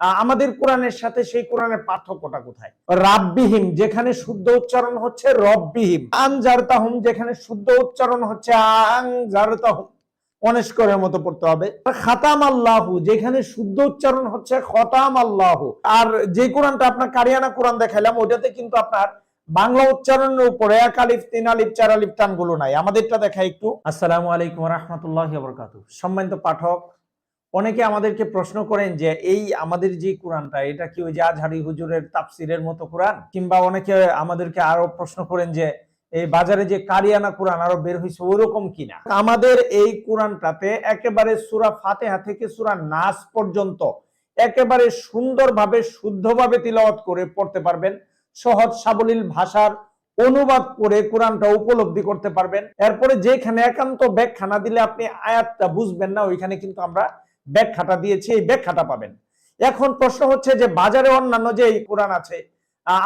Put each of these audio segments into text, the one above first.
আমাদের কোরআনের সাথে সেই কোরআনের পার্থক্যটা কোথায়? রাব্বিহিম যেখানে শুদ্ধ উচ্চারণ হচ্ছে রব্বিহিম, আনজারতাহুম যেখানে শুদ্ধ উচ্চারণ হচ্ছে আনজারতাহুম, অনেস্করের মতো পড়তে হবে। খাতাম আল্লাহু যেখানে শুদ্ধ উচ্চারণ হচ্ছে খতাম আল্লাহু। আর যে কোরআনটা আপনার কারিয়ানা কোরআন দেখাইলাম ওইটাতে কিন্তু আপনার বাংলা উচ্চারণের উপরে এক আলিফ, তিন আলিফ, চার আলিফ টানগুলো নাই। আমাদেরটা দেখাই একটু। আসসালামু আলাইকুম ওয়া রাহমাতুল্লাহি ওয়া বারাকাতুহু। সম্মানিত পাঠক, অনেকে আমাদেরকে প্রশ্ন করেন যে এই আমাদের যে কোরআনটা এটা কি ওই যে আজহারি হুজুরের তাফসিরের মতো কোরআন, কিংবা অনেকে আমাদেরকে আরো প্রশ্ন করেন যে এই বাজারে যে কারিয়ানা কোরআন আরো বের হয়েছে ওরকম কিনা। আমাদের এই কোরআনটাতে একেবারে সূরা ফাতিহা থেকে সূরা নাস পর্যন্ত একেবারে সুন্দরভাবে শুদ্ধভাবে তিলাওয়াত করে পড়তে পারবেন। সহজ সাবলীল ভাষার অনুবাদ করে কোরআনটা উপলব্ধি করতে পারবেন। এরপরে যেখানে একান্ত ব্যাখ্যা না দিলে আপনি আয়াতটা বুঝবেন না, ওইখানে কিন্তু আমরা ব্যাখ্যাটা দিয়েছি, এই ব্যাখ্যাটা পাবেন। এখন প্রশ্ন হচ্ছে যে বাজারে অন্যান্য যে এই কোরআন আছে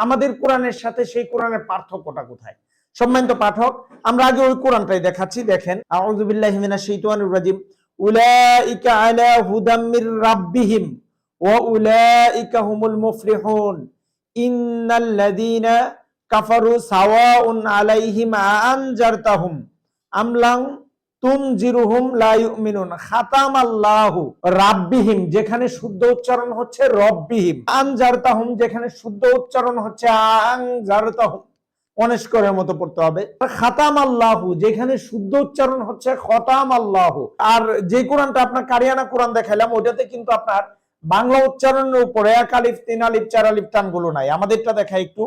আমাদের কোরআনের সাথে সেই কোরআনের পার্থক্যটা কোথায়? সম্মানিত পাঠক, আমরা আগে ওই কোরআনটাই দেখাচ্ছি। দেখেন, আউযু বিল্লাহি মিনাশ শাইতানির রাজিম। উলাইকা আলা হুদাম মির রাব্বিহিম ওয়া উলাইকা হুমুল মুফলিহুন ইন্নাল্লাযীনা কাফারু সাওয়াউন আলাইহিম আনজারতাহুম আম লাম তুনজিরুহুম লা ইউমিনুন। খাতামাল্লাহু রাব্বিহিম যেখানে শুদ্ধ উচ্চারণ হচ্ছে রব্বিহিম, আনজারতাহুম যেখানে শুদ্ধ উচ্চারণ হচ্ছে আনজারতাহুম, অনেস্করের মতো পড়তে হবে। খাতামাল্লাহু যেখানে শুদ্ধ উচ্চারণ হচ্ছে খতামাল্লাহু। আর যে কোরআনটা আপনার কারিয়ানা কোরআন দেখাইলাম ওইটাতে কিন্তু আপনার বাংলা উচ্চারণের উপরে এক আলিফ, তিন আলিফ, চার আলিফ টানগুলো নাই। আমাদেরটা দেখাই একটু।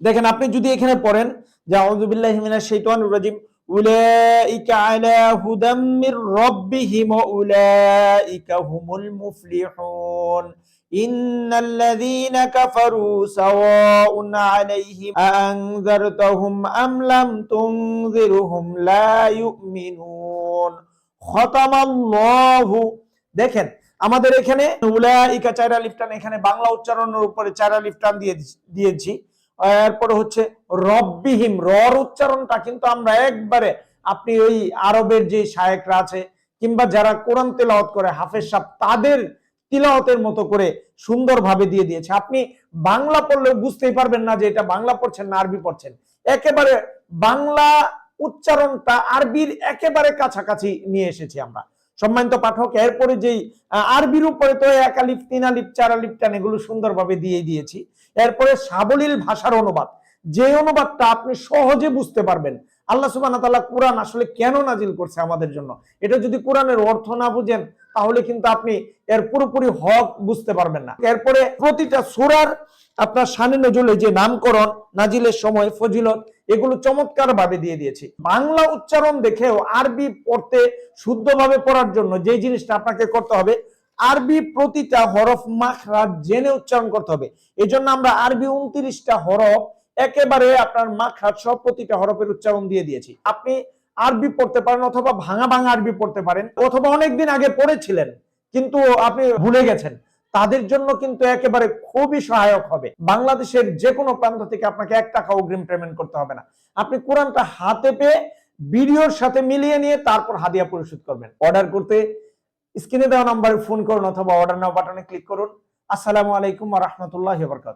দেখেন, আপনি যদি এখানে পড়েন যে আউযু বিল্লাহি মিনাশ শাইতানির রাজিম উলাইকা আলা হুদাম মির রাব্বিহিম ওয়া উলাইকা হুমুল মুফলিহুন ইন্নাল্লাযীনা কাফারু সাওয়াউন আলাইহিম আনযারতাহুম আম লাম তুনযিরহুম লা ইউমিনুন খাতামাল্লাহু। দেখেন, আমাদের এখানে উলাইকা চার আলিফ টান, এখানে বাংলা উচ্চারণের উপরে চার আলিফ টান দিয়েছি। এরপরে হচ্ছে রব্বিহিম, রর উচ্চারণটা কিন্তু আমরা একবারে আপনি ওই আরবের যে শায়েখরা আছে কিংবা যারা কোরআন তেলাওয়াত করে হাফেজ সাহেব তাদের তিলাওয়াতের মতো করে সুন্দরভাবে দিয়ে দিয়েছে। আপনি বাংলা পড়লেও বুঝতেই পারবেন না যে এটা বাংলা পড়ছেন না আরবি পড়ছেন। একেবারে বাংলা উচ্চারণটা আরবির একেবারে কাছাকাছি নিয়ে এসেছি আমরা। সম্মানিত পাঠক, এরপরে যেই আরবির উপরে তো এক আলিফ, তিন আলিফ, চার আলিফ টান এগুলো সুন্দরভাবে দিয়ে দিয়েছি। এরপরে সাবলীল ভাষার অনুবাদ, যে অনুবাদটা আপনি সহজে বুঝতে পারবেন। আল্লাহ সুবহানাহু ওয়া তাআলা কোরআন আসলে কেন নাজিল করছে আমাদের জন্য, এটা যদি কোরআনের অর্থ না বুঝেন তাহলে কিন্তু আপনি এর পুরোপুরি হক বুঝতে পারবেন না। এরপরে প্রতিটা সূরার আপনার শানে নজুলে যে নামকরণ, নাজিলের সময়, ফজিলত এগুলো চমৎকার ভাবে দিয়ে দিয়েছি। বাংলা উচ্চারণ দেখেও আরবি পড়তে শুদ্ধভাবে পড়ার জন্য যে জিনিসটা আপনাকে করতে হবে, আরবি প্রতিটা হরফ মাখরাজ জেনে উচ্চারণ করতে হবে। এই জন্য আমরা আরবি 29টা হরফ একেবারে আপনার মাখরাজ সব প্রতিটা হরফের উচ্চারণ দিয়ে দিয়েছি। আপনি আরবি পড়তে পারেন অথবা ভাঙা ভাঙা আরবি পড়তে পারেন, অথবা অনেকদিন আগে পড়েছিলেন কিন্তু আপনি ভুলে গেছেন, তাদের জন্য কিন্তু একেবারে খুবই সহায়ক হবে। বাংলাদেশের যে কোনো প্রান্ত থেকে আপনাকে 1 টাকা অগ্রিম পেমেন্ট করতে হবে না। আপনি কোরআনটা হাতে পেয়ে ভিডিওর সাথে মিলিয়ে নিয়ে তারপর হাদিয়া পরিশোধ করবেন। অর্ডার করতে স্ক্রিনে দেওয়া নম্বরে ফোন করুন অথবা অর্ডার নাও বাটনে ক্লিক করুন। আসসালামু আলাইকুম ওয়া রাহমাতুল্লাহি ওয়া বারাকাতুহু।